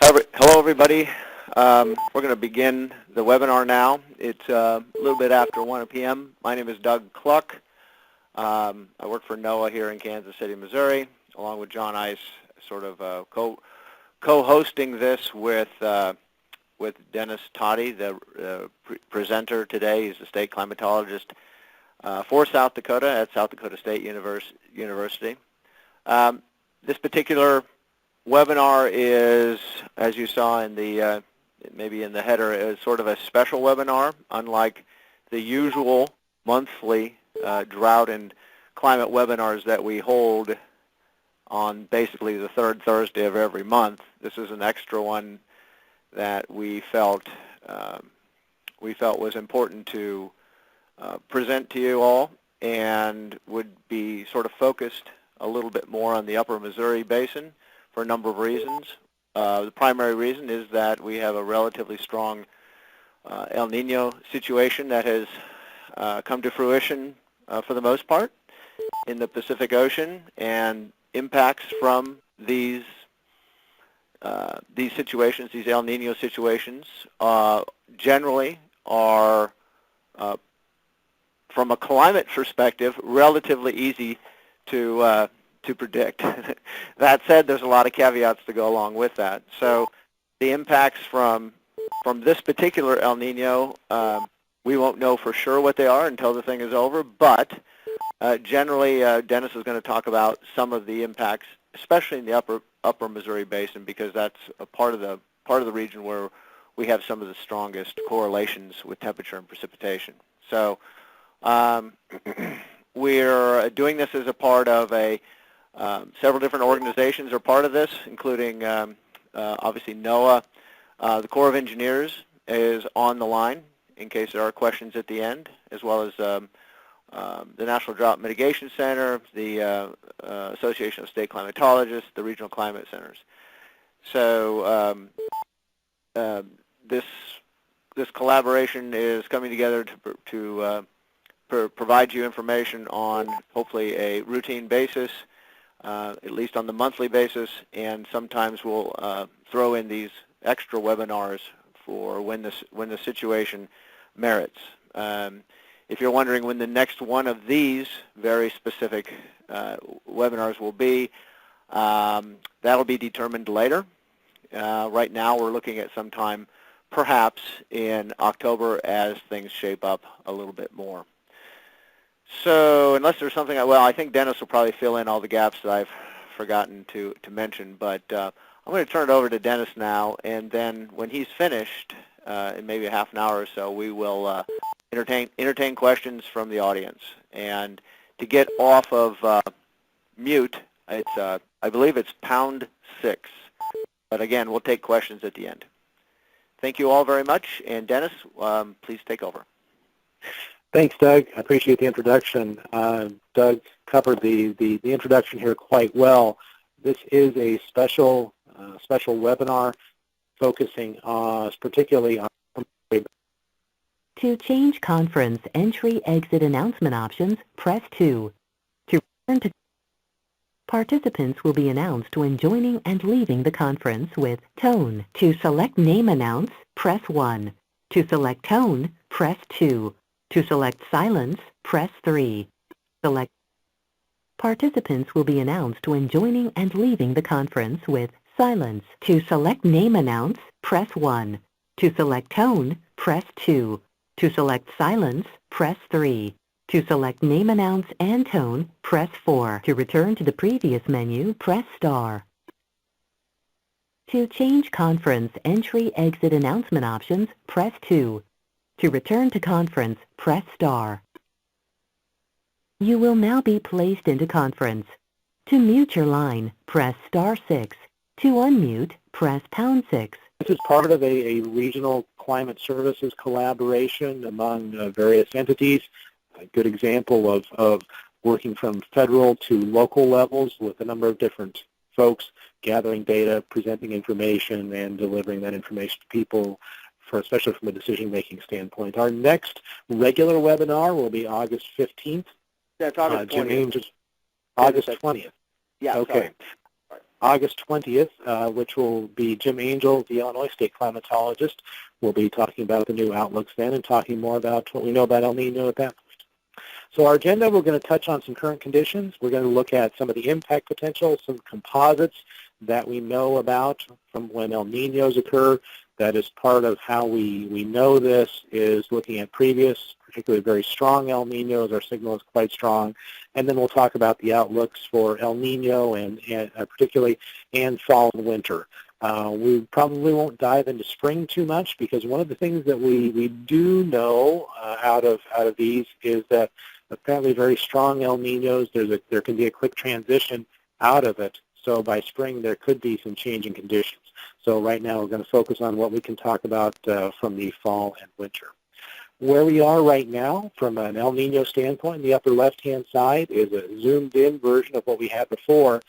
Hello, everybody. We're going to begin the webinar now. It's a little bit after 1 p.m. My name is Doug Cluck. I work for NOAA here in Kansas City, Missouri, along with John Ice, sort of co-hosting this with Dennis Toddy, the presenter today. He's the state climatologist for South Dakota at South Dakota State University. This particular webinar is, as you saw in the maybe in the header, is sort of a special webinar, unlike the usual monthly drought and climate webinars that we hold on basically the third Thursday of every month. This is an extra one that we felt was important to present to you all, and would be sort of focused a little bit more on the Upper Missouri Basin for a number of reasons. The primary reason is that we have a relatively strong El Nino situation that has come to fruition for the most part in the Pacific Ocean, and impacts from these situations, these El Nino situations, generally are, from a climate perspective, relatively easy to predict. That said, there's a lot of caveats to go along with that. So the impacts from this particular El Nino, we won't know for sure what they are until the thing is over, but generally Dennis is going to talk about some of the impacts, especially in the upper Missouri Basin, because that's a part of the region where we have some of the strongest correlations with temperature and precipitation. So we're doing this as a part of several different organizations are part of this, including obviously NOAA. The Corps of Engineers is on the line in case there are questions at the end, as well as the National Drought Mitigation Center, the Association of State Climatologists, the Regional Climate Centers. So this collaboration is coming together to provide you information on hopefully a routine basis, at least on the monthly basis, and sometimes we'll throw in these extra webinars for when the situation merits. If you're wondering when the next one of these very specific webinars will be, that'll be determined later. Right now we're looking at sometime perhaps in October as things shape up a little bit more. So unless there's something, well, I think Dennis will probably fill in all the gaps that I've forgotten to mention, but I'm going to turn it over to Dennis now, and then when he's finished, in maybe a half an hour or so, we will entertain questions from the audience. And to get off of mute, it's I believe it's #6, but again, we'll take questions at the end. Thank you all very much, and Dennis, please take over. Thanks, Doug. I appreciate the introduction. Doug covered the introduction here quite well. This is a special webinar focusing particularly on. To change conference entry-exit announcement options, press 2. To return to participants will be announced when joining and leaving the conference with tone. To select name announce, press 1. To select tone, press 2. To select silence, press 3. Select. Participants will be announced when joining and leaving the conference with silence. To select name announce, press 1. To select tone, press 2. To select silence, press 3. To select name announce and tone, press 4. To return to the previous menu, press star. To change conference entry-exit announcement options, press 2. To return to conference, press star. You will now be placed into conference. To mute your line, press *6. To unmute, press #6. This is part of a regional climate services collaboration among various entities. A good example of working from federal to local levels with a number of different folks, gathering data, presenting information, and delivering that information to people, especially from a decision-making standpoint. Our next regular webinar will be August 15th. That's August 20th. August 20th. Yeah, okay. August 20th, which will be Jim Angel, the Illinois State climatologist. We'll be talking about the new outlooks then and talking more about what we know about El Nino at that point. So our agenda, we're going to touch on some current conditions. We're going to look at some of the impact potential, some composites that we know about from when El Ninos occur. That is part of how we know this, is looking at previous, particularly very strong El Ninos. Our signal is quite strong. And then we'll talk about the outlooks for El Nino and particularly and fall and winter. We probably won't dive into spring too much, because one of the things that we do know out of these is that apparently very strong El Ninos, there can be a quick transition out of it. So by spring, there could be some change in conditions. So right now, we're going to focus on what we can talk about from the fall and winter. Where we are right now, from an El Nino standpoint, the upper left-hand side is a zoomed-in version of what we had before,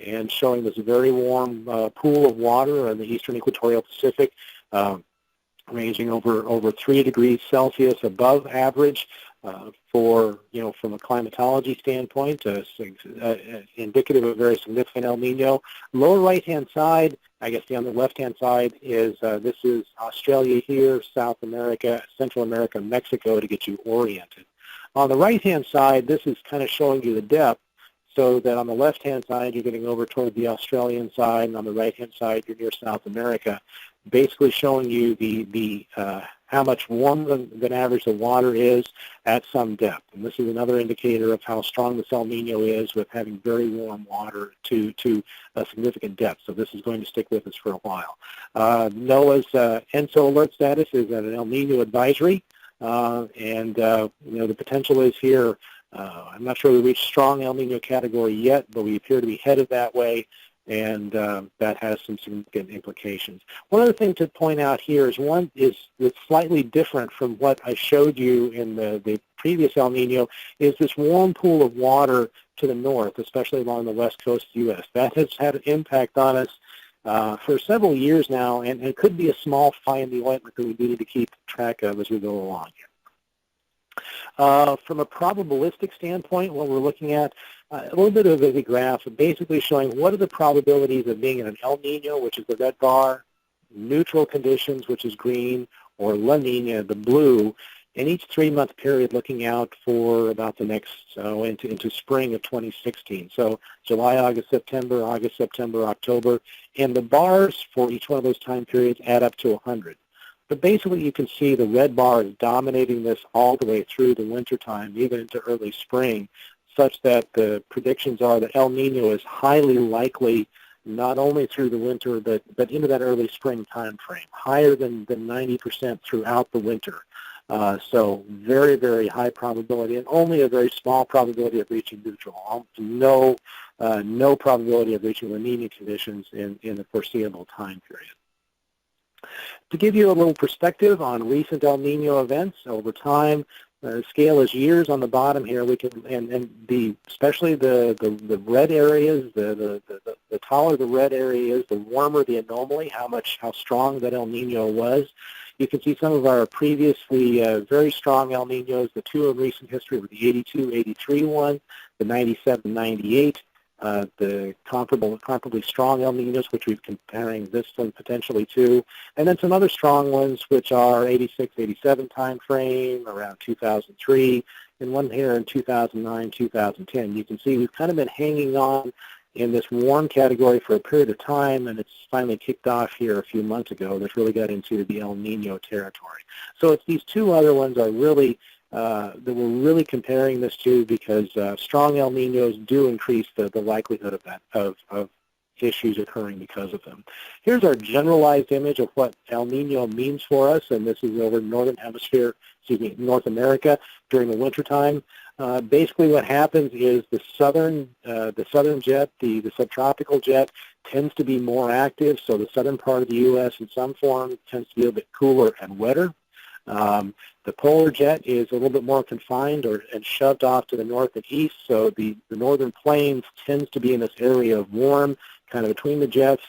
and showing this very warm pool of water in the eastern equatorial Pacific, ranging over 3 degrees Celsius above average. From a climatology standpoint, indicative of a very significant El Nino. Lower right-hand side, I guess on the left-hand side is, this is Australia here, South America, Central America, Mexico, to get you oriented. On the right-hand side, this is kind of showing you the depth, so that on the left-hand side, you're getting over toward the Australian side, and on the right-hand side, you're near South America, basically showing you the how much warmer than average the water is at some depth. And this is another indicator of how strong this El Nino is, with having very warm water to a significant depth. So this is going to stick with us for a while. NOAA's ENSO alert status is at an El Nino advisory, the potential is here. I'm not sure we reached strong El Nino category yet, but we appear to be headed that way, and that has some significant implications. One other thing to point out here is that's slightly different from what I showed you in the previous El Nino, is this warm pool of water to the north, especially along the west coast of the U.S. That has had an impact on us for several years now, and it could be a small fly in the ointment that we need to keep track of as we go along here. From a probabilistic standpoint, what we're looking at, a little bit of a graph basically showing what are the probabilities of being in an El Nino, which is the red bar, neutral conditions, which is green, or La Nina, the blue, in each 3-month period, looking out for about the next, into spring of 2016. So July, August, September, October, and the bars for each one of those time periods add up to 100. But basically, you can see the red bar is dominating this all the way through the wintertime, even into early spring, such that the predictions are that El Nino is highly likely not only through the winter, but into that early spring time frame, higher than 90% throughout the winter. So very, very high probability, and only a very small probability of reaching neutral. No probability of reaching La Nina conditions in the foreseeable time period. To give you a little perspective on recent El Nino events over time, the scale is years on the bottom here. We can especially the red areas, the taller the red area is, the warmer the anomaly, how strong that El Nino was. You can see some of our previously very strong El Ninos, the two in recent history were the 82-83 one, the 97-98. The comparably strong El Ninos, which we're comparing this one potentially to, and then some other strong ones, which are 86-87 time frame, around 2003, and one here in 2009-2010. You can see we've kind of been hanging on in this warm category for a period of time, and it's finally kicked off here a few months ago. That's really got into the El Nino territory. So it's these two other ones are really that we're really comparing this to, because strong El Ninos do increase the likelihood of issues occurring because of them. Here's our generalized image of what El Nino means for us, and this is over North America during the wintertime. Basically what happens is the southern jet, the subtropical jet, tends to be more active, so the southern part of the U.S. in some form tends to be a bit cooler and wetter. The polar jet is a little bit more confined and shoved off to the north and east, so the northern plains tends to be in this area of warm, kind of between the jets,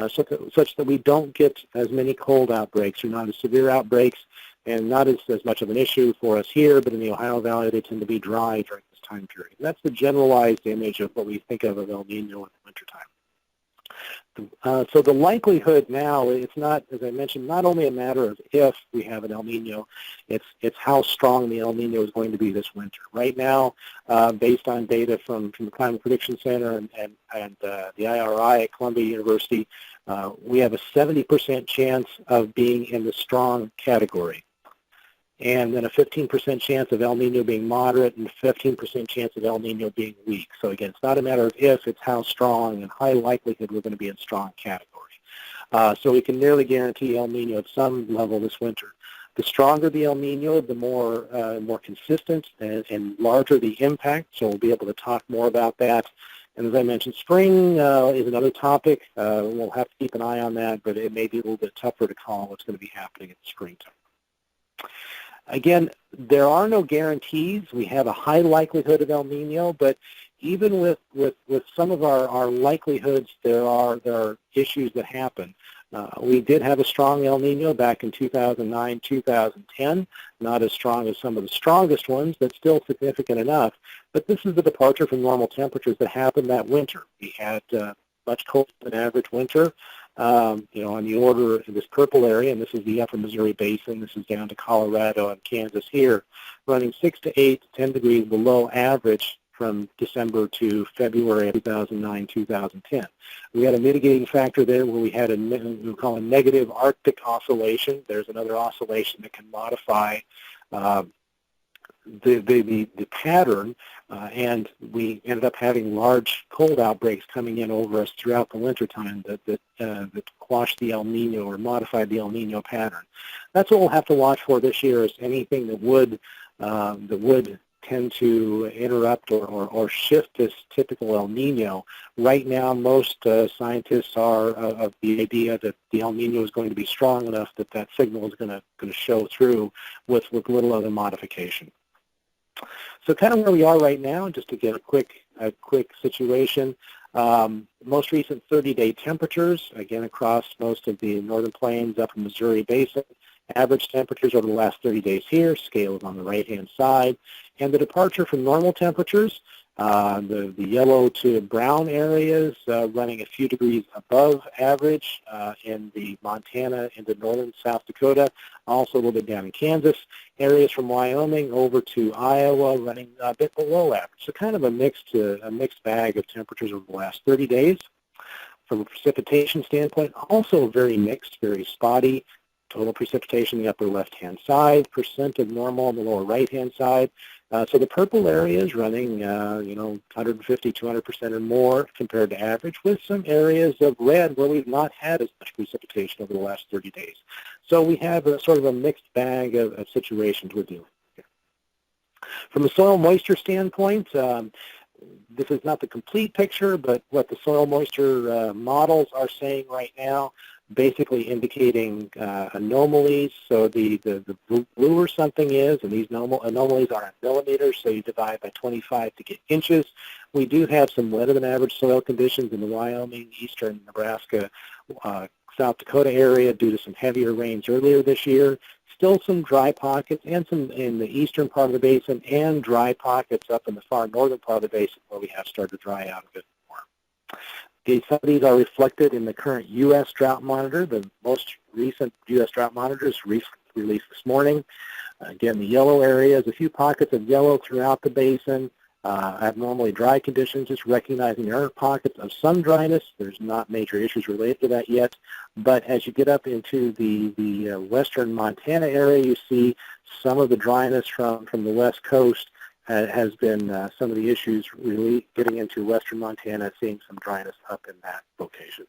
such that we don't get as many cold outbreaks or not as severe outbreaks, and not as much of an issue for us here, but in the Ohio Valley they tend to be dry during this time period. And that's the generalized image of what we think of El Nino in the wintertime. So the likelihood now, it's not, as I mentioned, not only a matter of if we have an El Nino, it's how strong the El Nino is going to be this winter. Right now, based on data from the Climate Prediction Center and the IRI at Columbia University, we have a 70% chance of being in the strong category, and then a 15% chance of El Nino being moderate and a 15% chance of El Nino being weak. So again, it's not a matter of if, it's how strong, and high likelihood we're going to be in strong category. So we can nearly guarantee El Nino at some level this winter. The stronger the El Nino, the more consistent and larger the impact, so we'll be able to talk more about that. And as I mentioned, spring is another topic. We'll have to keep an eye on that, but it may be a little bit tougher to call what's going to be happening in the springtime. Again, there are no guarantees. We have a high likelihood of El Nino, but even with some of our likelihoods, there are issues that happen. We did have a strong El Nino back in 2009, 2010, not as strong as some of the strongest ones, but still significant enough. But this is the departure from normal temperatures that happened that winter. We had much colder than average winter. On the order of this purple area, and this is the upper Missouri Basin, this is down to Colorado and Kansas here, running 6 to 8 to 10 degrees below average from December to February of 2009, 2010. We had a mitigating factor there where we had we call a negative Arctic oscillation. There's another oscillation that can modify the pattern, and we ended up having large cold outbreaks coming in over us throughout the wintertime that quashed the El Nino or modified the El Nino pattern. That's what we'll have to watch for this year, is anything that would tend to interrupt or shift this typical El Nino. Right now, most scientists are of the idea that the El Nino is going to be strong enough that that signal is going to show through with little other modification. So kind of where we are right now, just to get a quick situation. Most recent 30-day temperatures, again across most of the northern plains, upper Missouri Basin. Average temperatures over the last 30 days here, scale is on the right-hand side. And the departure from normal temperatures, the yellow to brown areas running a few degrees above average in the Montana into northern South Dakota, also a little bit down in Kansas. Areas from Wyoming over to Iowa running a bit below average. So kind of a mixed bag of temperatures over the last 30 days. From a precipitation standpoint, also very mixed, very spotty. Total precipitation in the upper left-hand side, percent of normal on the lower right-hand side. So the purple area is running, 150, 200% or more compared to average, with some areas of red where we've not had as much precipitation over the last 30 days. So we have a sort of a mixed bag of situations we're dealing with. From a soil moisture standpoint, this is not the complete picture, but what the soil moisture models are saying right now, basically indicating anomalies. So the bluer something is, and these anomalies are in millimeters, so you divide by 25 to get inches. We do have some wetter than average soil conditions in the Wyoming, eastern Nebraska, South Dakota area due to some heavier rains earlier this year. Still some dry pockets, and some in the eastern part of the basin, and dry pockets up in the far northern part of the basin where we have started to dry out a bit more. Some of these are reflected in the current U.S. drought monitor. The most recent U.S. drought monitor is released this morning. Again, the yellow areas, a few pockets of yellow throughout the basin. Abnormally dry conditions, just recognizing there are pockets of some dryness. There's not major issues related to that yet. But as you get up into the western Montana area, you see some of the dryness from the west coast has been some of the issues really getting into western Montana, seeing some dryness up in that location.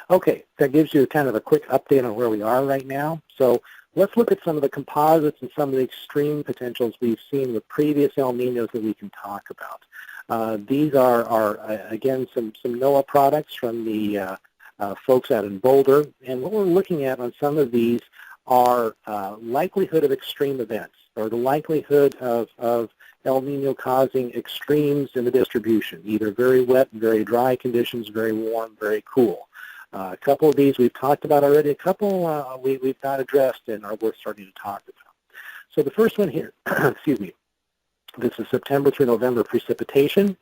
Okay, that gives you kind of a quick update on where we are right now. So let's look at some of the composites and some of the extreme potentials we've seen with previous El Ninos that we can talk about. These are again, some NOAA products from the folks out in Boulder. And what we're looking at on some of these are likelihood of extreme events, or the likelihood of El Nino causing extremes in the distribution, either very wet and very dry conditions, very warm, very cool. A couple of these we've talked about already. A couple we've not addressed and are worth starting to talk about. So the first one here, excuse me, this is September through November precipitation.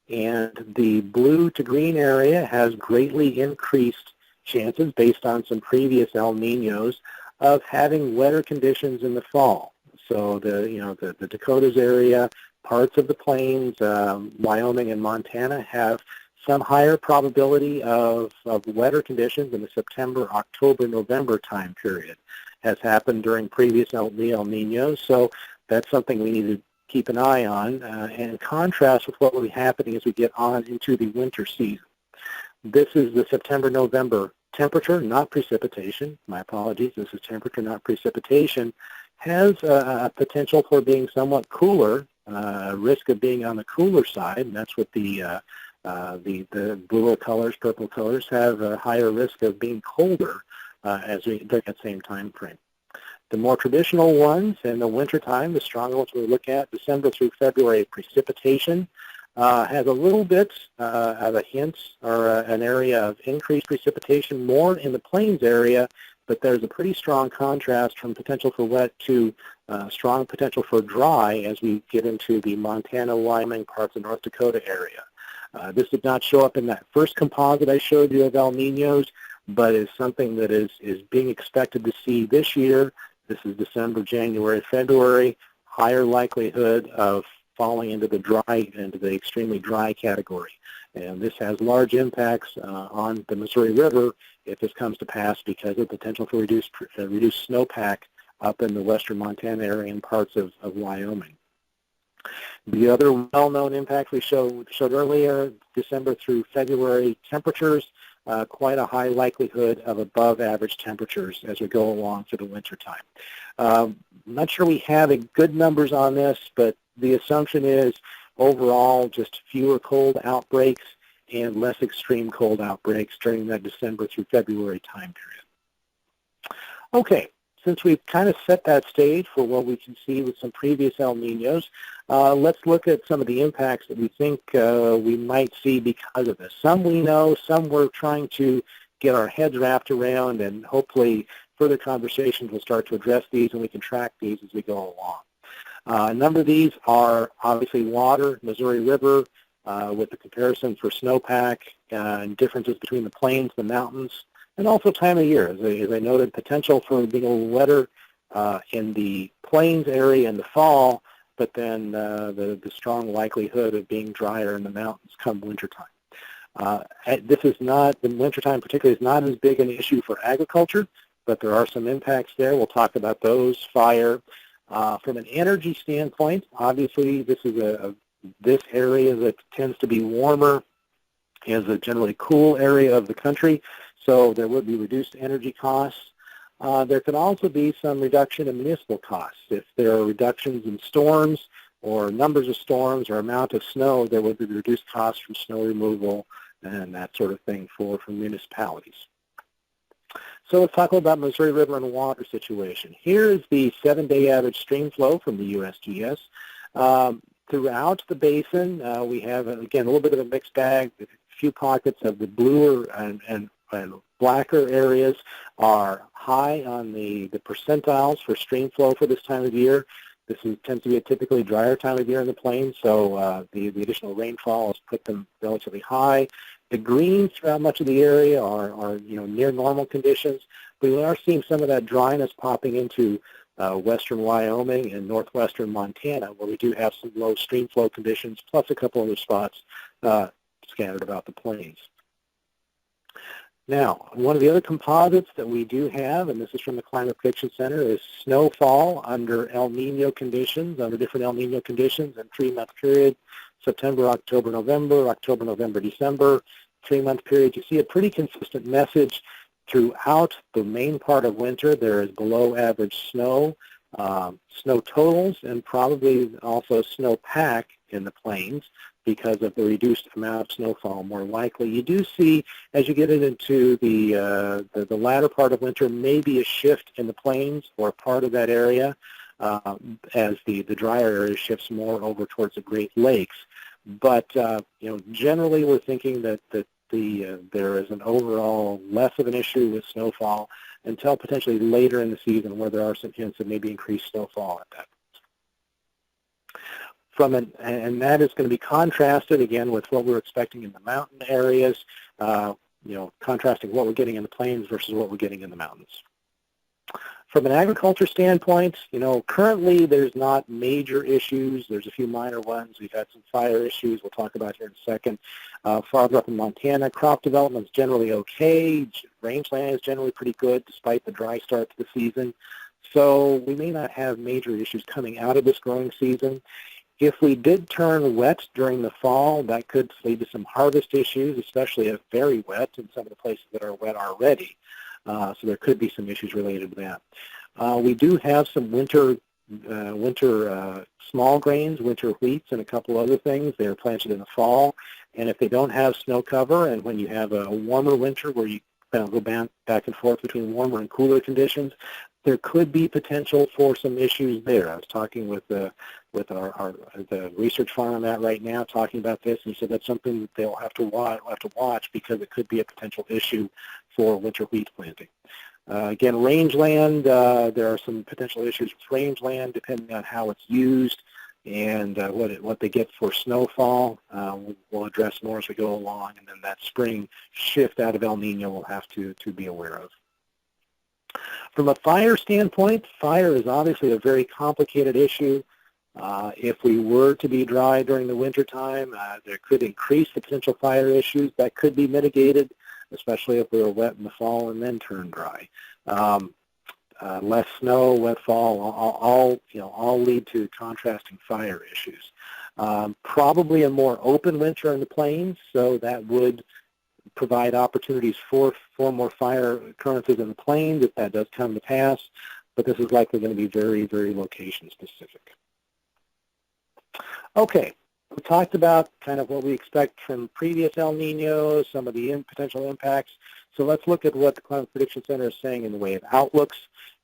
And the blue to green area has greatly increased chances, based on some previous El Ninos, of having wetter conditions in the fall. So the Dakotas area, parts of the plains, Wyoming and Montana have some higher probability of wetter conditions in the September, October, November time period. Has happened during previous El Ninos, so that's something we need to keep an eye on, and in contrast with what will be happening as we get on into the winter season. This is the September-November temperature, not precipitation. My apologies, this is temperature, not precipitation. Has a potential for being somewhat cooler, risk of being on the cooler side, and that's what the bluer colors, purple colors, have a higher risk of being colder as we during that same time frame. The more traditional ones in the wintertime, the stronger ones we look at, December through February precipitation, has a little bit of a hint or an area of increased precipitation, more in the plains area, but there's a pretty strong contrast from potential for wet to strong potential for dry as we get into the Montana, Wyoming, parts of North Dakota area. This did not show up in that first composite I showed you of El Ninos, but is something that is being expected to see this year. This is December, January, February, higher likelihood of falling into the extremely dry category. And this has large impacts on the Missouri River if this comes to pass because of potential for reduced snowpack up in the western Montana area and parts of Wyoming. The other well-known impact we showed earlier, December through February temperatures, quite a high likelihood of above average temperatures as we go along through the winter time. I'm not sure we have good numbers on this, but the assumption is overall just fewer cold outbreaks and less extreme cold outbreaks during that December through February time period. Okay, since we've kind of set that stage for what we can see with some previous El Ninos, let's look at some of the impacts that we think we might see because of this. Some we know, some we're trying to get our heads wrapped around, and hopefully further conversations will start to address these and we can track these as we go along. A number of these are obviously water, Missouri River, with the comparison for snowpack and differences between the plains, the mountains, and also time of year. As I noted, potential for being a little wetter in the plains area in the fall, but then the strong likelihood of being drier in the mountains come wintertime. The wintertime particularly is not as big an issue for agriculture, but there are some impacts there. We'll talk about those, fire. From an energy standpoint, obviously this is this area that tends to be warmer is a generally cool area of the country, so there would be reduced energy costs. There could also be some reduction in municipal costs. If there are reductions in storms or numbers of storms or amount of snow, there would be reduced costs from snow removal and that sort of thing for municipalities. So let's talk about Missouri River and water situation. Here is the 7-day average stream flow from the USGS. Throughout the basin, we have, again, a little bit of a mixed bag. A few pockets of the bluer and blacker areas are high on the percentiles for stream flow for this time of year. This tends to be a typically drier time of year in the plains, so the additional rainfall has put them relatively high. The greens throughout much of the area are near normal conditions. We are seeing some of that dryness popping into western Wyoming and northwestern Montana, where we do have some low stream flow conditions, plus a couple other spots scattered about the plains. Now, one of the other composites that we do have, and this is from the Climate Prediction Center, is snowfall under El Nino conditions, under different El Nino conditions, and 3-month period, September, October, November, December, 3-month period. You see a pretty consistent message throughout the main part of winter. There is below average snow, snow totals, and probably also snowpack in the plains because of the reduced amount of snowfall more likely. You do see, as you get into the latter part of winter, maybe a shift in the plains or part of that area as the drier area shifts more over towards the Great Lakes. But generally we're thinking that there is an overall less of an issue with snowfall until potentially later in the season where there are some hints of maybe increased snowfall at that. and that is going to be contrasted again with what we're expecting in the mountain areas, contrasting what we're getting in the plains versus what we're getting in the mountains. From an agriculture standpoint, currently there's not major issues. There's a few minor ones. We've had some fire issues we'll talk about here in a second. Farther up in Montana, crop development is generally okay. Rangeland is generally pretty good despite the dry start to the season. So we may not have major issues coming out of this growing season. If we did turn wet during the fall, that could lead to some harvest issues, especially if very wet in some of the places that are wet already. So there could be some issues related to that. We do have some winter small grains, winter wheats, and a couple other things. They're planted in the fall, and if they don't have snow cover, and when you have a warmer winter where you kind of go back and forth between warmer and cooler conditions, there could be potential for some issues there. I was talking with the research farm I'm at right now, talking about this, and he said that's something that they'll have to watch because it could be a potential issue for winter wheat planting. Again, rangeland, there are some potential issues with rangeland depending on how it's used and what they get for snowfall. We'll address more as we go along, and then that spring shift out of El Nino we'll have to be aware of. From a fire standpoint, fire is obviously a very complicated issue. If we were to be dry during the wintertime, there could increase the potential fire issues. That could be mitigated, especially if we were wet in the fall and then turn dry. Less snow, wet fall, all lead to contrasting fire issues. Probably a more open winter in the plains, so that would provide opportunities for more fire occurrences in the plains if that does come to pass, but this is likely going to be very, very location specific. Okay, we talked about kind of what we expect from previous El Niños, some of the potential impacts. So let's look at what the Climate Prediction Center is saying in the way of outlooks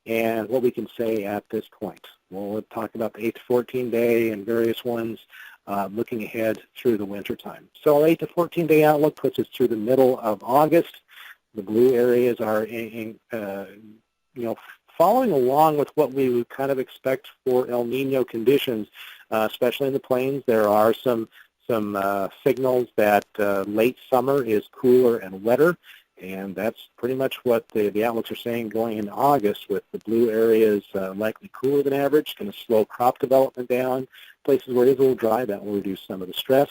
and what we can say at this point. We'll talk about the 8 to 14 day and various ones looking ahead through the winter time. So our 8 to 14 day outlook puts us through the middle of August. The blue areas are following along with what we would kind of expect for El Nino conditions, especially in the plains. There are some signals that late summer is cooler and wetter, and that's pretty much what the outlooks are saying going into August, with the blue areas likely cooler than average, going to slow crop development down. Places where it is a little dry, that will reduce some of the stress.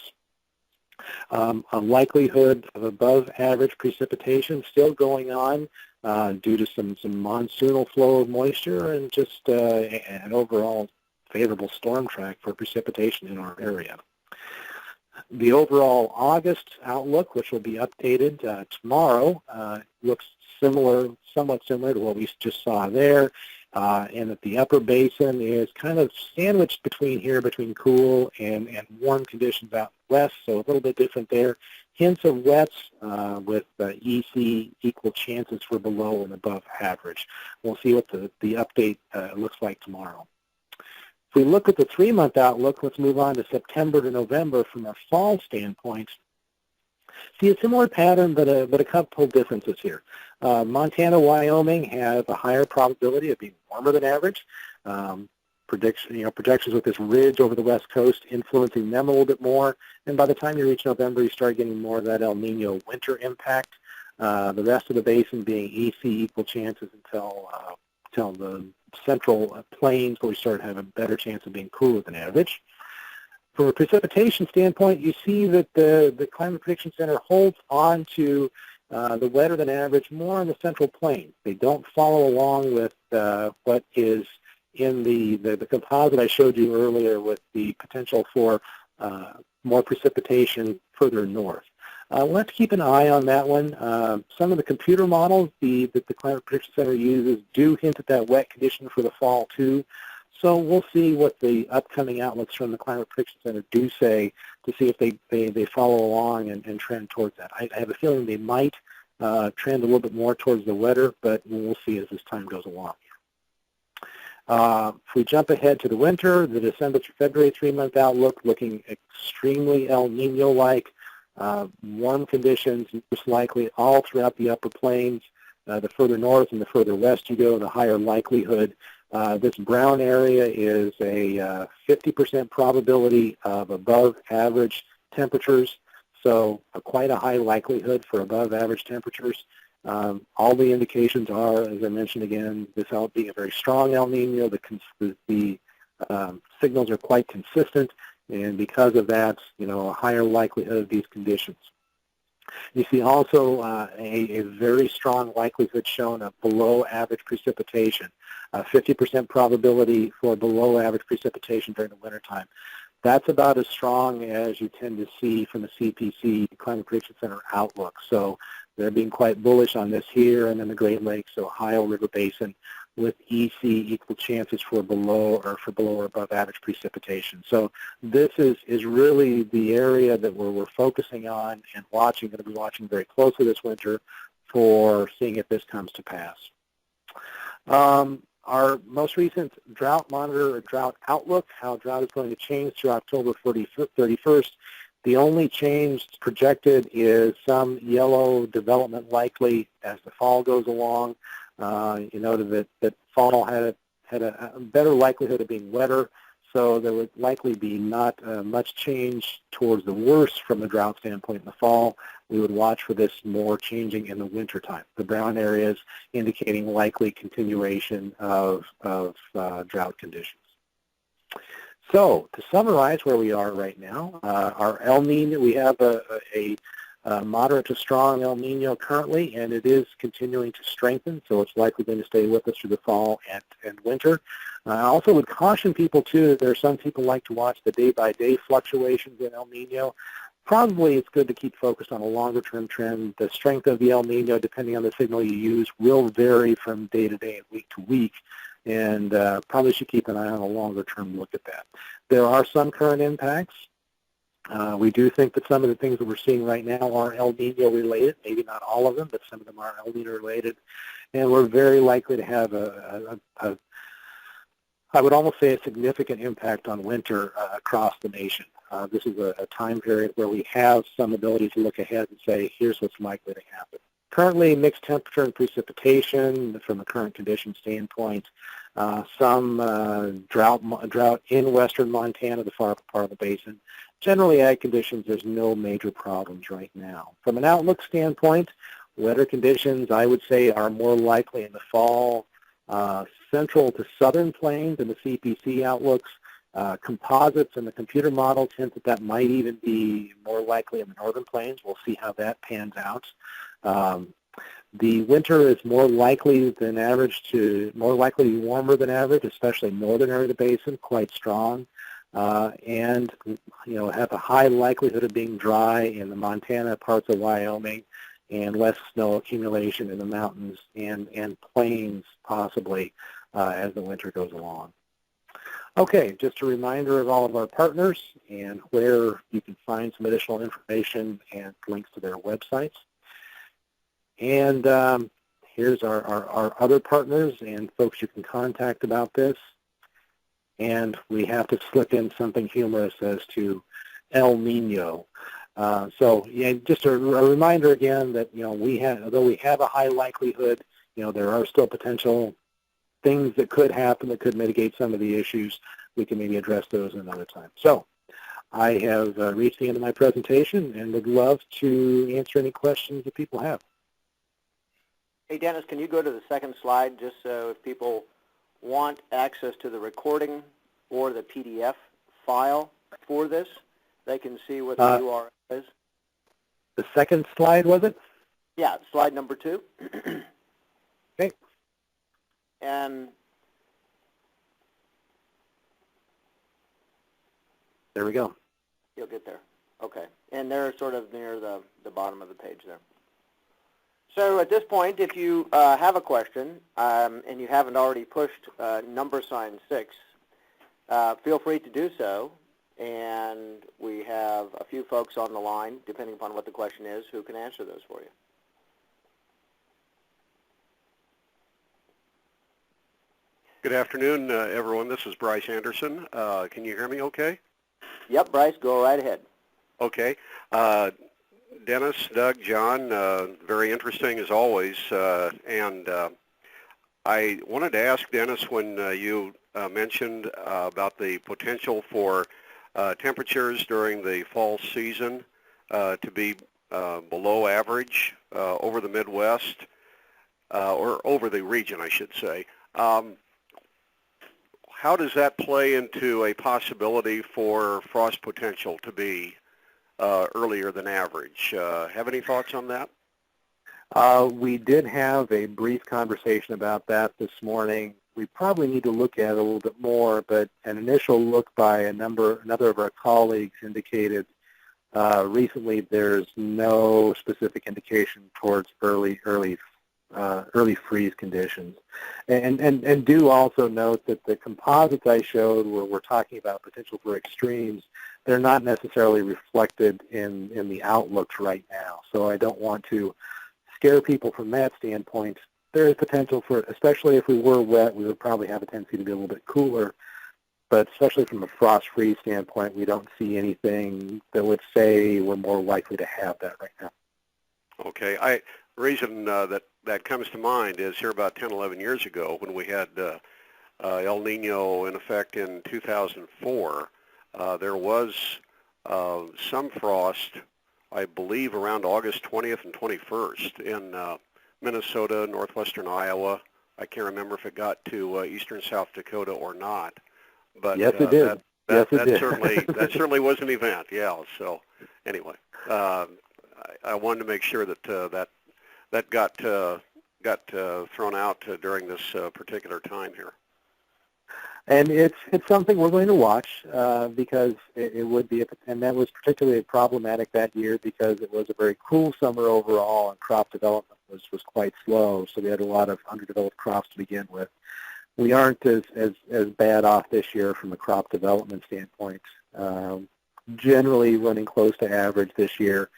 A likelihood of above average precipitation still going on due to some monsoonal flow of moisture and just an overall favorable storm track for precipitation in our area. The overall August outlook, which will be updated tomorrow, looks somewhat similar to what we just saw there, and that the upper basin is kind of sandwiched between cool and warm conditions out west, so a little bit different there. Hints of wets with EC equal chances for below and above average. We'll see what the update looks like tomorrow. If we look at the 3-month outlook, let's move on to September to November from a fall standpoint. See a similar pattern, but a couple of differences here. Montana, Wyoming have a higher probability of being warmer than average. Projections with this ridge over the west coast influencing them a little bit more. And by the time you reach November, you start getting more of that El Nino winter impact. The rest of the basin being EC equal chances until the central plains, where we start having a better chance of being cooler than average. From a precipitation standpoint, you see that the Climate Prediction Center holds on to the wetter than average more on the central plains. They don't follow along with what is in the composite I showed you earlier with the potential for more precipitation further north. Let's keep an eye on that one. Some of the computer models that the Climate Prediction Center uses do hint at that wet condition for the fall too. So we'll see what the upcoming outlooks from the Climate Prediction Center do say to see if they follow along and trend towards that. I have a feeling they might trend a little bit more towards the wetter, but we'll see as this time goes along. If we jump ahead to the winter, the December through February 3-month outlook looking extremely El Nino-like. Warm conditions most likely all throughout the upper plains. The further north and the further west you go, the higher likelihood This brown area is a 50% probability of above average temperatures, so quite a high likelihood for above average temperatures. All the indications are, as I mentioned again, this being a very strong El Nino. The signals are quite consistent, and because of that, a higher likelihood of these conditions. You see also a very strong likelihood shown of below average precipitation, 50% probability for below average precipitation during the wintertime. That's about as strong as you tend to see from the CPC, Climate Prediction Center outlook. So they're being quite bullish on this here, and then the Great Lakes, Ohio River Basin, with EC equal chances for below or above average precipitation. So this is really the area that we're focusing on and going to be watching very closely this winter for seeing if this comes to pass. Our most recent drought monitor, or drought outlook, how drought is going to change through October 31st. The only change projected is some yellow development likely as the fall goes along. You noted that fall had a better likelihood of being wetter, so there would likely be not much change towards the worse from a drought standpoint in the fall. We would watch for this more changing in the wintertime. The brown areas indicating likely continuation of drought conditions. So to summarize where we are right now, our El Nino, we have a moderate to strong El Nino currently, and it is continuing to strengthen, so it's likely going to stay with us through the fall and winter. I also would caution people, too, that there are some people like to watch the day-by-day fluctuations in El Nino. Probably it's good to keep focused on a longer-term trend. The strength of the El Nino, depending on the signal you use, will vary from day to day and week to week, and probably should keep an eye on a longer-term look at that. There are some current impacts. We do think that some of the things that we're seeing right now are El Nino related, maybe not all of them, but some of them are El Nino related, and we're very likely to have I would almost say a significant impact on winter across the nation. This is a time period where we have some ability to look ahead and say, here's what's likely to happen. Currently, mixed temperature and precipitation from a current condition standpoint. Some drought in western Montana, the far part of the basin. Generally, ag conditions, there's no major problems right now. From an outlook standpoint, weather conditions, I would say, are more likely in the fall. Central to southern plains in the CPC outlooks. Composites in the computer model tend that might even be more likely in the northern plains. We'll see how that pans out. The winter is more likely to be warmer than average, especially northern area of the basin, quite strong. And have a high likelihood of being dry in the Montana, parts of Wyoming, and less snow accumulation in the mountains and plains possibly as the winter goes along. Okay, just a reminder of all of our partners and where you can find some additional information and links to their websites. And here's our other partners and folks you can contact about this. And we have to slip in something humorous as to El Nino. So yeah, just a reminder again that although we have a high likelihood, there are still potential things that could happen that could mitigate some of the issues. We can maybe address those another time. So I have reached the end of my presentation and would love to answer any questions that people have. Hey, Dennis, can you go to the second slide just so if people want access to the recording or the PDF file for this, they can see what the URL is? The second slide, was it? Yeah, slide number 2. Okay. And there we go. You'll get there. Okay. And they're sort of near the bottom of the page there. So at this point, if you have a question and you haven't already pushed #6, feel free to do so. And we have a few folks on the line, depending upon what the question is, who can answer those for you. Good afternoon, everyone. This is Bryce Anderson. Can you hear me okay? Yep, Bryce, go right ahead. Okay. Dennis, Doug, John, very interesting as always. And I wanted to ask Dennis when you mentioned about the potential for temperatures during the fall season to be below average over the Midwest, or over the region, I should say. How does that play into a possibility for frost potential to be earlier than average? Have any thoughts on that? We did have a brief conversation about that this morning. We probably need to look at it a little bit more, but an initial look by another of our colleagues indicated recently there's no specific indication towards early freeze conditions. And do also note that the composites I showed where we're talking about potential for extremes, they're not necessarily reflected in the outlooks right now. So I don't want to scare people from that standpoint. There is potential for, especially if we were wet, we would probably have a tendency to be a little bit cooler. But especially from a frost-free standpoint, we don't see anything that would say we're more likely to have that right now. Okay. The reason that comes to mind is here about 10, 11 years ago when we had El Nino in effect in 2004, there was some frost, I believe, around August 20th and 21st in Minnesota, northwestern Iowa. I can't remember if it got to eastern South Dakota or not. But yes, it did. That certainly was an event. Yeah. So anyway, I wanted to make sure that that got thrown out during this particular time here. And it's something we're going to watch because it would be, and that was particularly problematic that year because it was a very cool summer overall, and crop development was quite slow. So we had a lot of underdeveloped crops to begin with. We aren't as bad off this year from a crop development standpoint. Generally running close to average this year.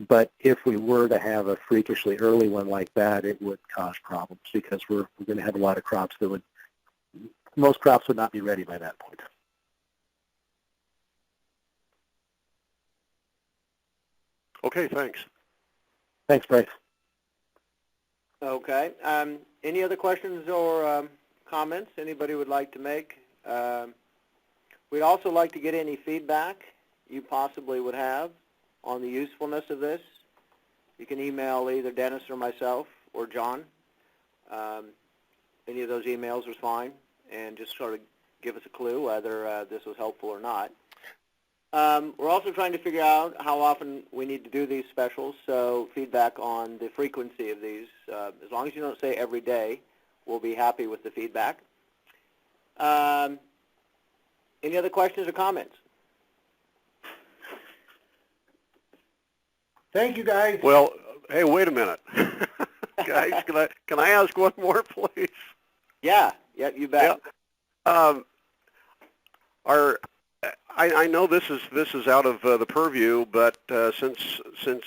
But if we were to have a freakishly early one like that, it would cause problems because we're going to have a lot of crops that most crops would not be ready by that point. Okay, thanks. Thanks, Bryce. Okay. Any other questions or comments anybody would like to make? We'd also like to get any feedback you possibly would have on the usefulness of this. You can email either Dennis or myself or John. Any of those emails was fine, and just sort of give us a clue whether this was helpful or not. We're also trying to figure out how often we need to do these specials, so feedback on the frequency of these. As long as you don't say every day, we'll be happy with the feedback. Any other questions or comments? Thank you, guys. Well, hey, wait a minute. Guys, can I ask one more, please? Yeah, you bet. Yeah. I know this is out of the purview, but since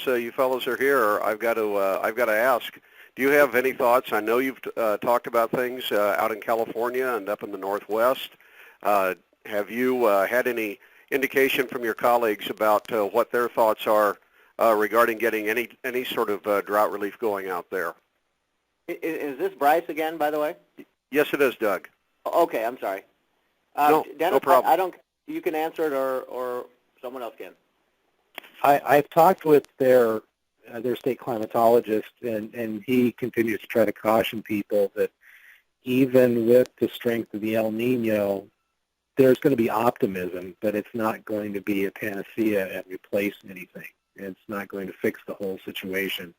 you fellows are here, I've got to ask. Do you have any thoughts? I know you've talked about things out in California and up in the Northwest. Have you had any indication from your colleagues about what their thoughts are regarding getting any sort of drought relief going out there? Is this Bryce again, by the way? Yes, it is, Doug. Okay, I'm sorry. No, Dennis, no problem. I don't. You can answer it, or someone else can. I've talked with their state climatologist, and he continues to try to caution people that even with the strength of the El Nino, there's going to be optimism, but it's not going to be a panacea and replace anything. It's not going to fix the whole situation.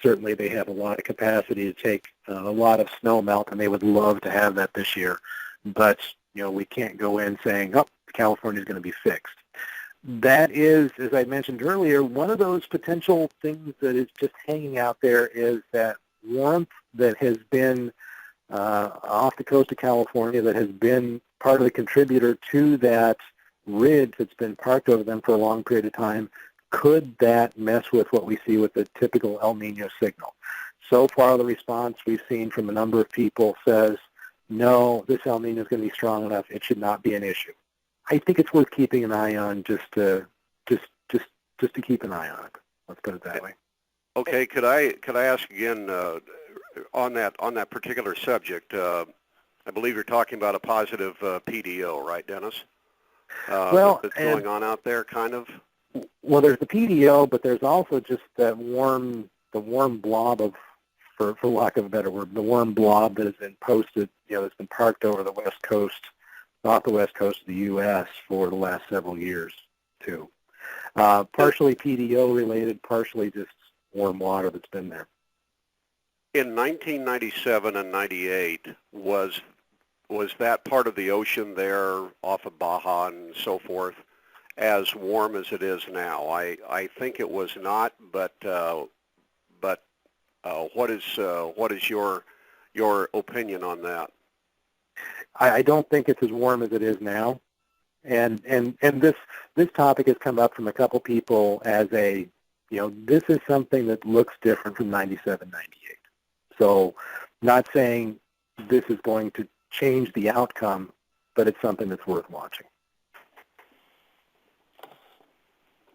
Certainly they have a lot of capacity to take a lot of snow melt, and they would love to have that this year. But, we can't go in saying, California is going to be fixed. That is, as I mentioned earlier, one of those potential things that is just hanging out there is that warmth that has been off the coast of California that has been part of the contributor to that ridge that's been parked over them for a long period of time. Could that mess with what we see with the typical El Nino signal? So far, the response we've seen from a number of people says, no, this El Nino is going to be strong enough. It should not be an issue. I think it's worth keeping an eye on just to keep an eye on it. Let's put it that way. Okay, could I ask again on that particular subject, I believe you're talking about a positive PDO, right, Dennis? Well, that's going on out there, kind of. Well, there's the PDO, but there's also just the warm blob of, for lack of a better word, the warm blob that has been posted, that's been parked over the west coast, off the west coast of the U.S. for the last several years, too. Partially PDO related, partially just warm water that's been there. In 1997 and 98, was that part of the ocean there off of Baja and so forth as warm as it is now? I think it was not, but what is your opinion on that? I don't think it's as warm as it is now, and this topic has come up from a couple people as this is something that looks different from 97, 98. So, not saying this is going to change the outcome, but it's something that's worth watching.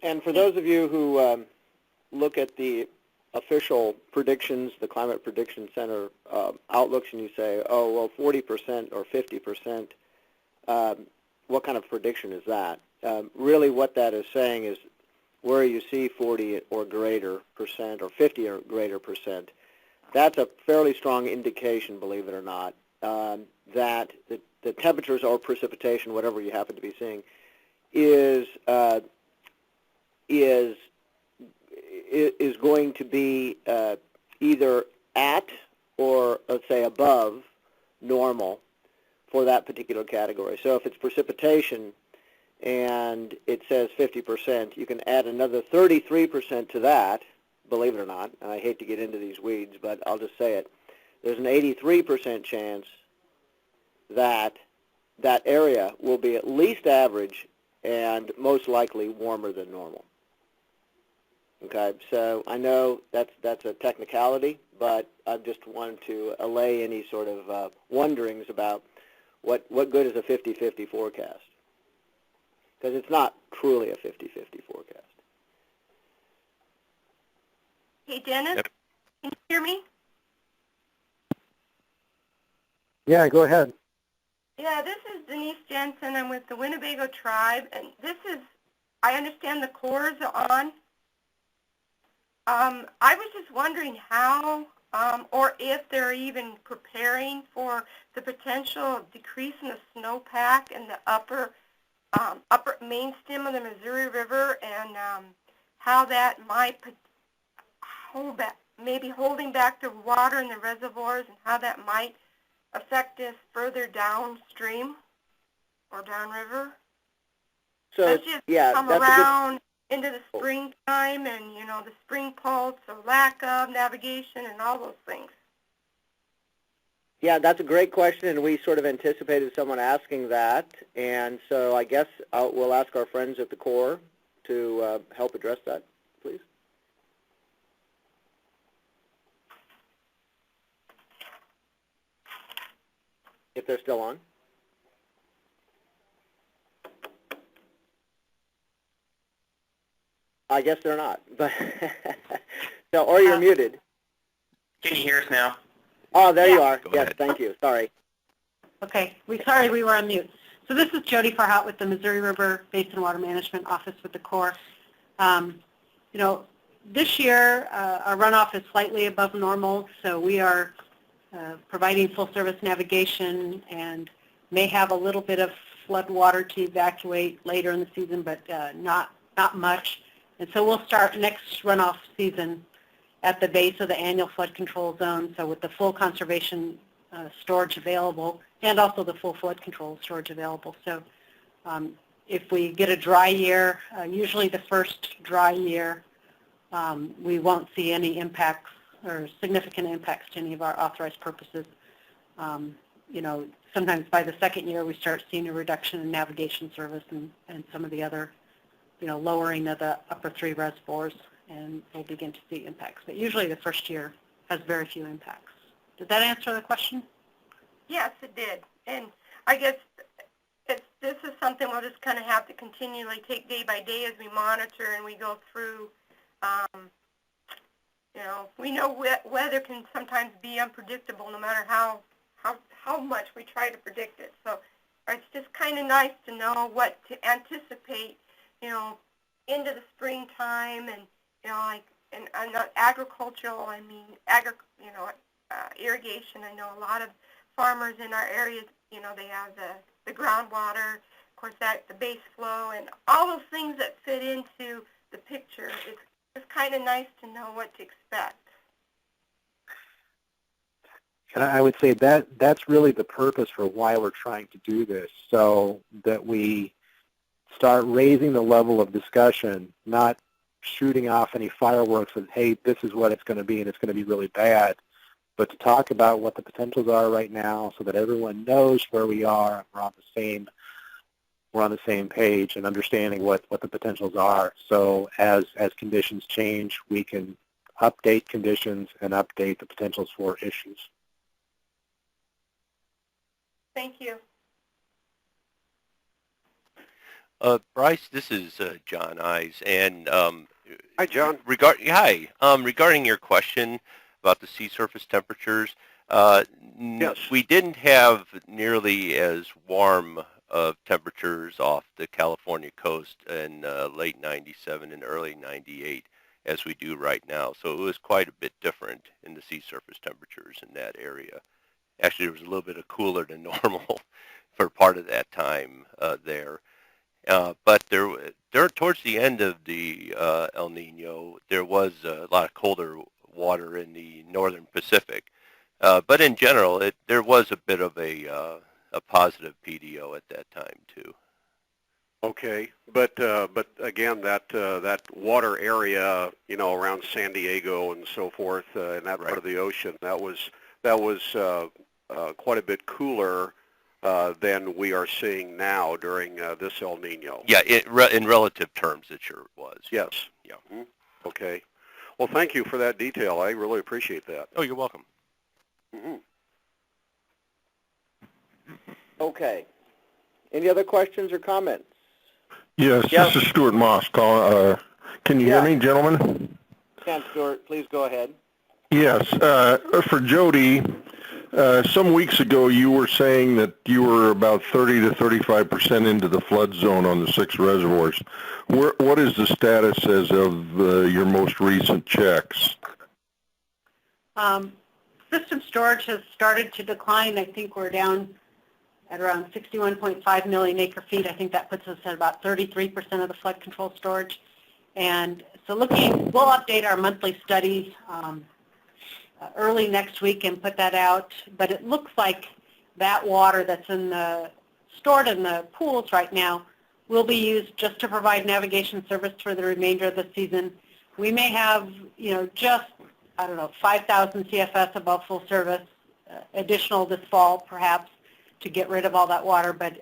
And for those of you who look at the official predictions, the Climate Prediction Center outlooks, and you say, oh, well, 40% or 50%, what kind of prediction is that? Really what that is saying is where you see 40 or greater percent or 50 or greater percent, that's a fairly strong indication, believe it or not, that the temperatures or precipitation, whatever you happen to be seeing, is going to be either at or, let's say, above normal for that particular category. So if it's precipitation and it says 50%, you can add another 33% to that, believe it or not, and I hate to get into these weeds, but I'll just say it. There's an 83% chance that that area will be at least average and most likely warmer than normal. Okay, so I know that's a technicality, but I just wanted to allay any sort of wonderings about what good is a 50-50 forecast, because it's not truly a 50-50 forecast. Hey, Dennis, Yep. Can you hear me? Yeah, go ahead. Yeah, this is Denise Jensen. I'm with the Winnebago tribe, and I understand the cores are on. I was just wondering how or if they're even preparing for the potential decrease in the snowpack in the upper main stem of the Missouri River, and how that might hold back, maybe holding back the water in the reservoirs, and how that might affect us further downstream or downriver. So Let's just come that's around into the springtime, and the spring pulse or lack of navigation and all those things. Yeah, that's a great question, and we sort of anticipated someone asking that, and so I guess we'll ask our friends at the Corps to help address that, please. If they're still on. I guess they're not, but so, or you're muted. Can you hear us now? Oh, there you are. Go Yes, ahead. thank you. Sorry. Okay, sorry we were on mute. So this is Jody Farhat with the Missouri River Basin Water Management Office with the Corps. This year our runoff is slightly above normal, so we are providing full service navigation and may have a little bit of flood water to evacuate later in the season, but not much. And so we'll start next runoff season at the base of the annual flood control zone, so with the full conservation storage available and also the full flood control storage available. So if we get a dry year, usually the first dry year, we won't see any impacts or significant impacts to any of our authorized purposes. Sometimes by the second year we start seeing a reduction in navigation service and some of the other lowering of the upper three reservoirs, and we'll begin to see impacts. But usually the first year has very few impacts. Did that answer the question? Yes, it did. And I guess this is something we'll just kind of have to continually take day by day as we monitor and we go through We know weather can sometimes be unpredictable no matter how much we try to predict it. So it's just kind of nice to know what to anticipate, into the springtime and, and not agricultural, irrigation. I know a lot of farmers in our areas, they have the groundwater, of course, the base flow, and all those things that fit into the picture. It's kind of nice to know what to expect. And I would say that's really the purpose for why we're trying to do this, so that we start raising the level of discussion, not shooting off any fireworks and, hey, this is what it's going to be and it's going to be really bad, but to talk about what the potentials are right now so that everyone knows where we are and we're on the same page and understanding what the potentials are. So as conditions change, we can update conditions and update the potentials for issues. Thank you. Bryce, this is John Eyes, and Hi, John. regarding your question about the sea surface temperatures, Yes. we didn't have nearly as warm of temperatures off the California coast in late '97 and early '98 as we do right now. So it was quite a bit different in the sea surface temperatures in that area. Actually, it was a little bit cooler than normal for part of that time there. But towards the end of the El Nino, there was a lot of colder water in the northern Pacific. But in general, there was a bit of a positive PDO at that time too. Okay, but again, that water area, around San Diego and so forth, in that part of the ocean, that was quite a bit cooler than we are seeing now during this El Nino. Yeah, in relative terms, it sure was. Yes. Yeah. Mm-hmm. Okay. Well, thank you for that detail. I really appreciate that. Oh, you're welcome. Mm-hmm. Okay. Any other questions or comments? Yes, this is Stuart Moss calling. Can you hear me, gentlemen? Stuart, please go ahead. Yes. For Jody, some weeks ago you were saying that you were about 30 to 35% into the flood zone on the 6 reservoirs. What is the status as of your most recent checks? System storage has started to decline. I think we're down at around 61.5 million acre-feet. I think that puts us at about 33% of the flood control storage. And so we'll update our monthly study early next week and put that out. But it looks like that water that's stored in the pools right now will be used just to provide navigation service for the remainder of the season. We may have, just, 5,000 CFS above full service, additional this fall perhaps, to get rid of all that water, but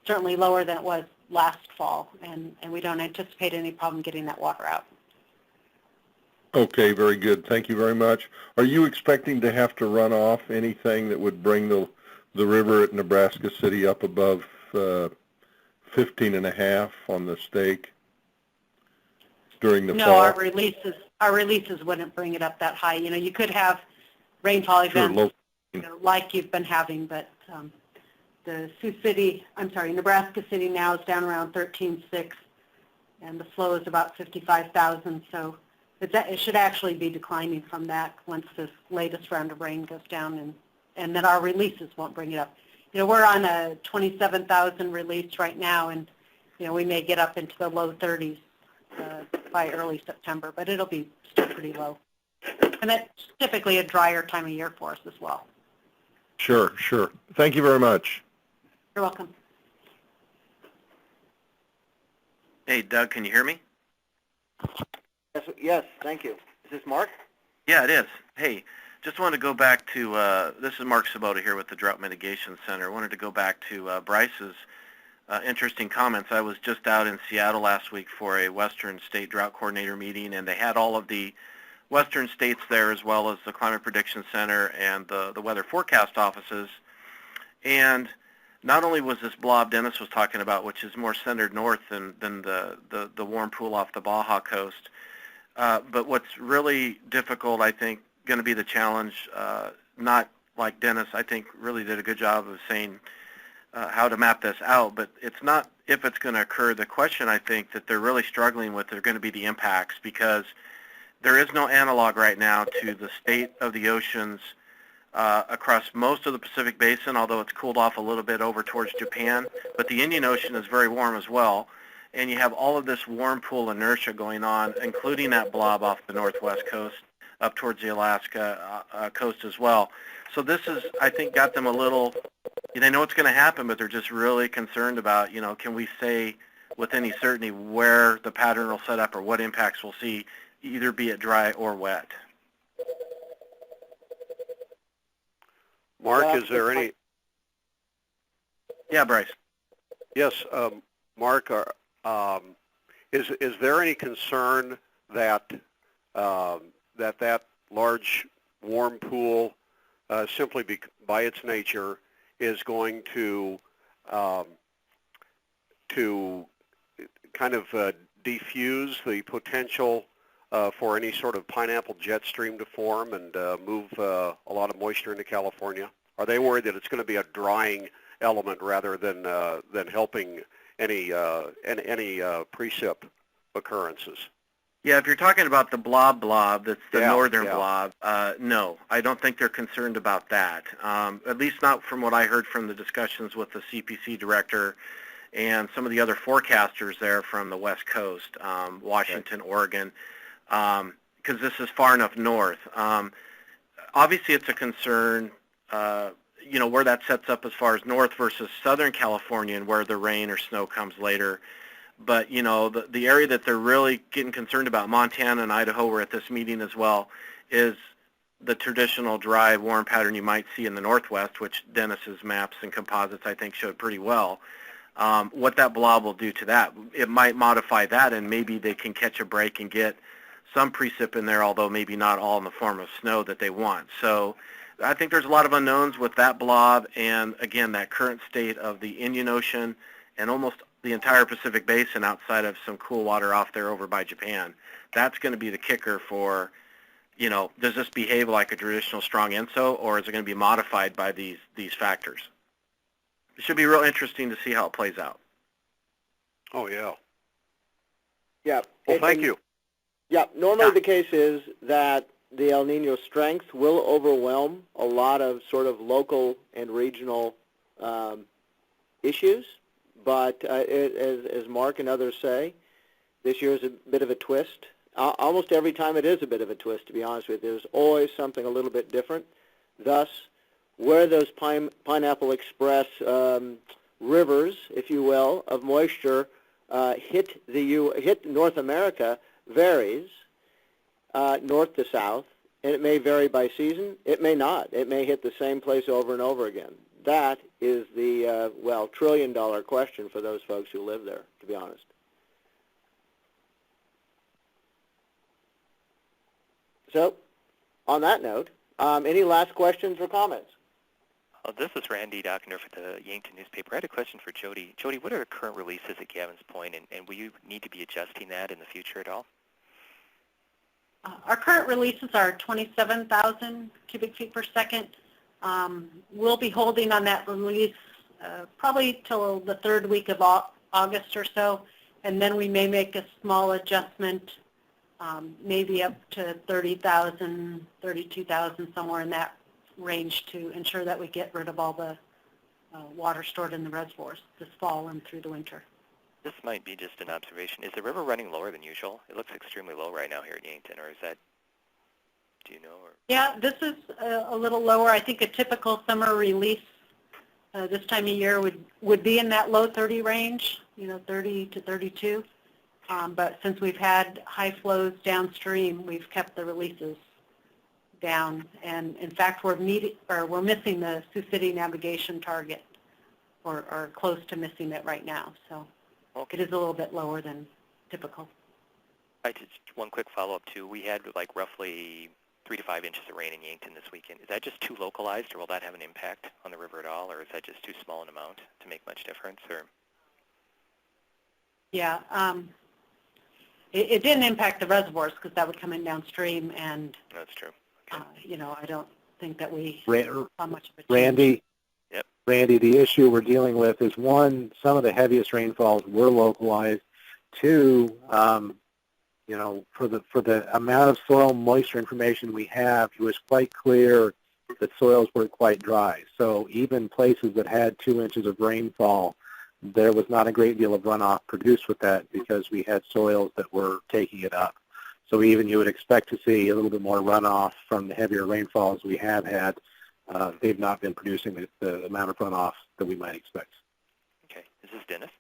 certainly lower than it was last fall, and we don't anticipate any problem getting that water out. Okay, very good. Thank you very much. Are you expecting to have to run off anything that would bring the river at Nebraska City up above 15.5 on the stake during the fall? No, our releases wouldn't bring it up that high. You could have rainfall events like you've been having, but Nebraska City now is down around 13.6, and the flow is about 55,000. So it should actually be declining from that once this latest round of rain goes down, and then our releases won't bring it up. We're on a 27,000 release right now, and we may get up into the low 30s by early September, but it'll be still pretty low. And that's typically a drier time of year for us as well. Sure. Thank you very much. You're welcome. Hey, Doug, can you hear me? Yes, thank you. Is this Mark? Yeah, it is. Hey, just wanted to go back to, this is Mark Sabota here with the Drought Mitigation Center. I wanted to go back to Bryce's interesting comments. I was just out in Seattle last week for a Western State Drought Coordinator meeting, and they had all of the Western states there, as well as the Climate Prediction Center and the Weather Forecast offices. And not only was this blob Dennis was talking about, which is more centered north than the warm pool off the Baja coast, But what's really difficult, I think, going to be the challenge, not like Dennis, I think, really did a good job of saying how to map this out, but it's not if it's going to occur. The question, I think, that they're really struggling with are going to be the impacts, because there is no analog right now to the state of the oceans across most of the Pacific Basin, although it's cooled off a little bit over towards Japan. But the Indian Ocean is very warm as well, and you have all of this warm pool inertia going on, including that blob off the northwest coast up towards the Alaska coast as well. So this is, I think, got them a little, they know what's going to happen, but they're just really concerned about, can we say with any certainty where the pattern will set up or what impacts we'll see, either be it dry or wet. Mark, is there any? Yeah, Bryce. Yes, Mark. Is there any concern that that large warm pool, simply by its nature, is going to kind of defuse the potential for any sort of pineapple jet stream to form and move a lot of moisture into California? Are they worried that it's going to be a drying element rather than helping any precip occurrences? Yeah, if you're talking about the blob, that's the northern yeah. blob, no, I don't think they're concerned about that. At least not from what I heard from the discussions with the CPC director and some of the other forecasters there from the West Coast, Washington, Oregon, because this is far enough north. Obviously, it's a concern, where that sets up as far as north versus Southern California and where the rain or snow comes later. But, the area that they're really getting concerned about, Montana and Idaho were at this meeting as well, is the traditional dry, warm pattern you might see in the Northwest, which Dennis's maps and composites, I think, showed pretty well. What that blob will do to that, it might modify that, and maybe they can catch a break and get some precip in there, although maybe not all in the form of snow that they want. So I think there's a lot of unknowns with that blob, and again, that current state of the Indian Ocean and almost the entire Pacific Basin outside of some cool water off there over by Japan. That's going to be the kicker for, does this behave like a traditional strong ENSO, or is it going to be modified by these factors? It should be real interesting to see how it plays out. Oh, yeah. Yeah. Well, thank you. Yeah, normally the case is that the El Nino strength will overwhelm a lot of sort of local and regional issues, but as Mark and others say, this year is a bit of a twist. Almost every time it is a bit of a twist, to be honest with you. There's always something a little bit different. Thus, where those Pineapple Express rivers, if you will, of moisture hit North America varies north to south, and it may vary by season. It may not. It may hit the same place over and over again. That is the, trillion-dollar question for those folks who live there, to be honest. So, on that note, any last questions or comments? This is Randy Dockner for the Yankton newspaper. I had a question for Jody. Jody, what are the current releases at Gavin's Point, and will you need to be adjusting that in the future at all? Our current releases are 27,000 cubic feet per second. We'll be holding on that release probably till the third week of August or so, and then we may make a small adjustment, maybe up to 30,000, 32,000, somewhere in that range, to ensure that we get rid of all the water stored in the reservoirs this fall and through the winter. This might be just an observation. Is the river running lower than usual? It looks extremely low right now here at Yankton, or is that, do you know? Or? Yeah, this is a little lower. I think a typical summer release this time of year would be in that low 30 range, 30 to 32. But since we've had high flows downstream, we've kept the releases down. And in fact, we're missing the Sioux City navigation target, or close to missing it right now. So it is a little bit lower than typical. Just one quick follow-up too. We had like roughly 3 to 5 inches of rain in Yankton this weekend. Is that just too localized, or will that have an impact on the river at all, or is that just too small an amount to make much difference? Or yeah, it didn't impact the reservoirs because that would come in downstream, and That's true. Okay. I don't think that we saw much of a change. Randy, Yep. Randy, the issue we're dealing with is, one, some of the heaviest rainfalls were localized. Two, for the amount of soil moisture information we have, it was quite clear that soils were quite dry. So even places that had 2 inches of rainfall, there was not a great deal of runoff produced with that because we had soils that were taking it up. So even you would expect to see a little bit more runoff from the heavier rainfalls we have had. They've not been producing the amount of runoff that we might expect. Okay. Is this Dennis?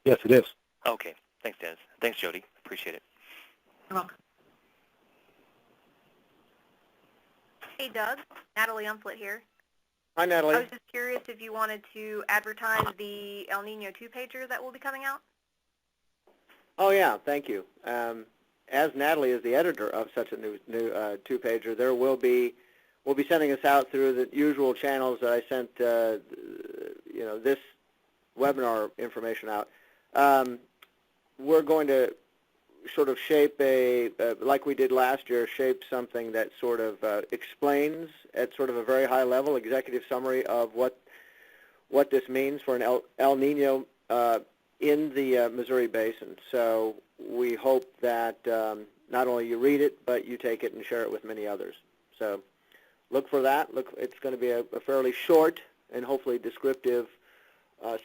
Yes, it is. Okay. Thanks, Dennis. Thanks, Jody. Appreciate it. You're welcome. Hey, Doug. Natalie Umflett here. Hi, Natalie. I was just curious if you wanted to advertise the El Nino 2-pager that will be coming out. Oh, yeah, thank you. As Natalie is the editor of such a new 2-pager, we'll be sending this out through the usual channels that I sent this webinar information out. We're going to sort of shape like we did last year, shape something that sort of explains at sort of a very high level, executive summary of what this means for an El Nino in the Missouri Basin. So we hope that not only you read it, but you take it and share it with many others. So look for that. It's going to be a fairly short and hopefully descriptive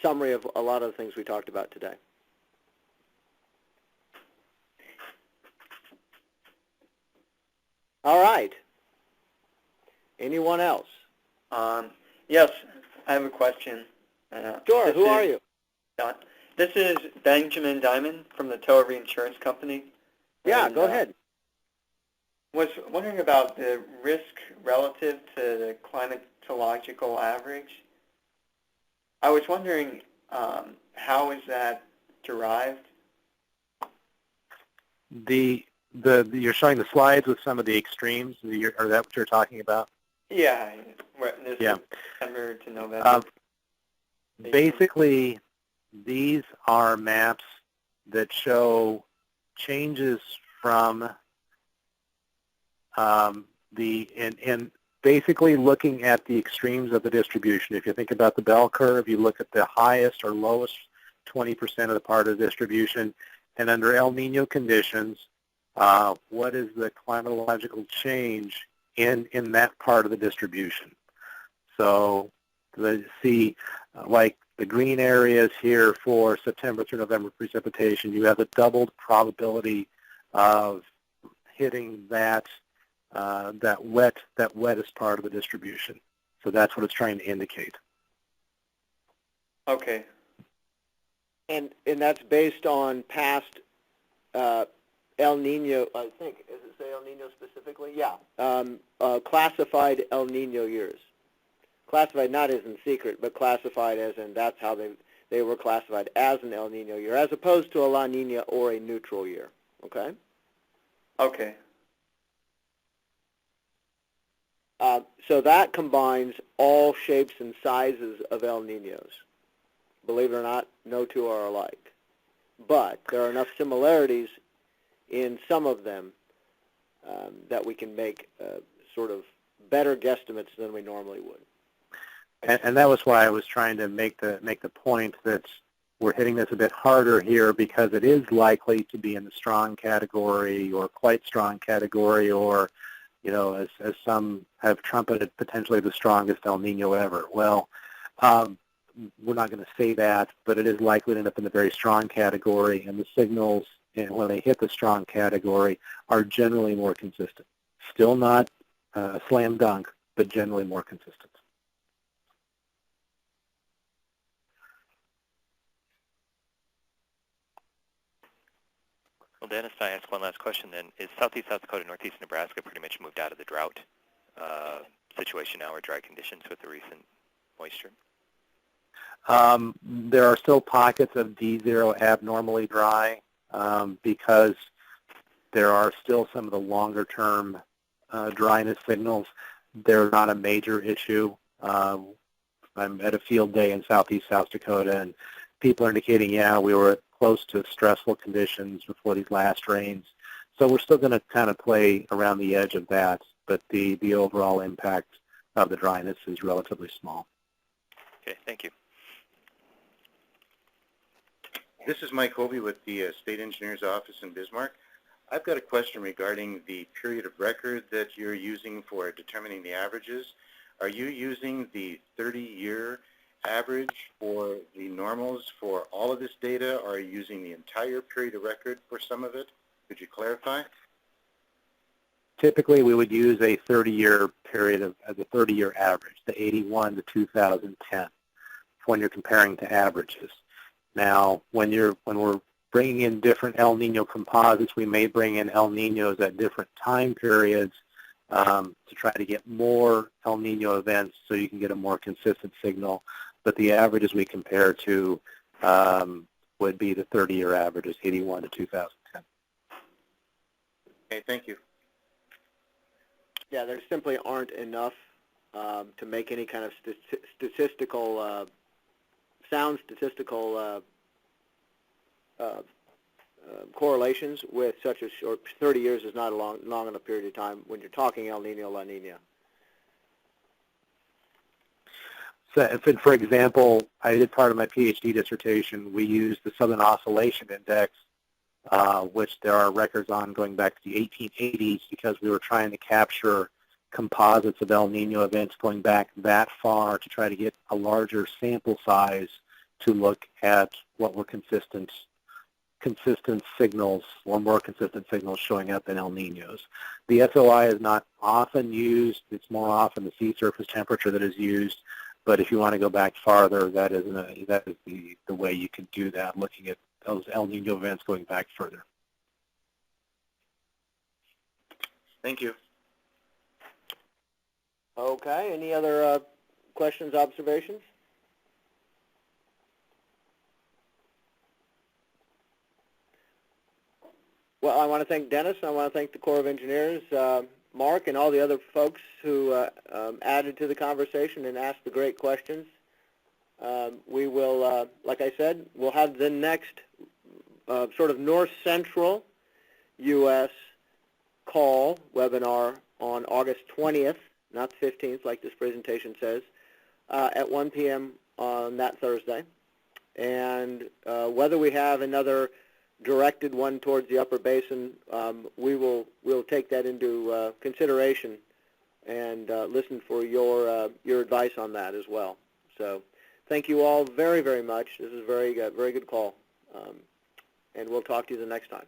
summary of a lot of the things we talked about today. All right. Anyone else? Yes, I have a question. Sure. Who are you? This is Benjamin Diamond from the Toa Reinsurance Company. Yeah, go ahead. Was wondering about the risk relative to the climatological average. I was wondering how is that derived? You're showing the slides with some of the extremes. Are that what you're talking about? Yeah, this yeah. is September to November. Basically, these are maps that show changes from basically looking at the extremes of the distribution. If you think about the bell curve, you look at the highest or lowest 20% of the part of the distribution, and under El Nino conditions, what is the climatological change in that part of the distribution? So see, like the green areas here for September through November precipitation, you have a doubled probability of hitting that wettest part of the distribution. So that's what it's trying to indicate. Okay. And that's based on past El Nino, I think, does it say El Nino specifically? Yeah. Classified El Nino years. Classified not as in secret, but classified as in that's how they were classified, as an El Nino year, as opposed to a La Nina or a neutral year. Okay? Okay. So that combines all shapes and sizes of El Ninos. Believe it or not, no two are alike. But there are enough similarities in some of them that we can make sort of better guesstimates than we normally would. And that was why I was trying to make the point that we're hitting this a bit harder here because it is likely to be in the strong category or quite strong category, or as some have trumpeted, potentially the strongest El Nino ever. Well, we're not going to say that, but it is likely to end up in the very strong category, and the signals, when they hit the strong category, are generally more consistent. Still not a slam dunk, but generally more consistent. Well, Dennis, can I ask one last question then? Is southeast South Dakota, northeast Nebraska pretty much moved out of the drought situation now, or dry conditions with the recent moisture? There are still pockets of D0 abnormally dry because there are still some of the longer-term dryness signals. They're not a major issue. I'm at a field day in southeast South Dakota, and people are indicating, yeah, we were at close to stressful conditions before these last rains. So we're still going to kind of play around the edge of that, but the overall impact of the dryness is relatively small. Okay, thank you. This is Mike Hovey with the State Engineer's Office in Bismarck. I've got a question regarding the period of record that you're using for determining the averages. Are you using the 30-year average for the normals for all of this data, or are you using the entire period of record for some of it? Could you clarify? Typically, we would use a 30-year period as a 30-year average, the 81 to 2010, when you're comparing to averages. Now, when we're bringing in different El Nino composites, we may bring in El Ninos at different time periods to try to get more El Nino events so you can get a more consistent signal. But the averages we compare to would be the 30-year averages, 81 to 2010. Okay, thank you. Yeah, there simply aren't enough to make any kind of sound statistical correlations with such a short. 30 years is not a long enough period of time when you're talking El Nino, La Nina. So, for example, I did part of my PhD dissertation. We used the Southern Oscillation Index, which there are records on going back to the 1880s, because we were trying to capture composites of El Nino events going back that far to try to get a larger sample size to look at what were consistent signals, or more consistent signals showing up in El Ninos. The SOI is not often used. It's more often the sea surface temperature that is used. But if you want to go back farther, that is the way you can do that, looking at those El Nino events going back further. Thank you. Okay, any other questions, observations? Well, I want to thank Dennis. I want to thank the Corps of Engineers, Mark, and all the other folks who added to the conversation and asked the great questions. We will, like I said, we'll have the next sort of north-central U.S. call webinar on August 20th, not the 15th, like this presentation says, at 1 p.m. on that Thursday. And whether we have another directed one towards the Upper Basin, we'll take that into consideration and listen for your advice on that as well. So thank you all very, very much. This is a very good call, and we'll talk to you the next time.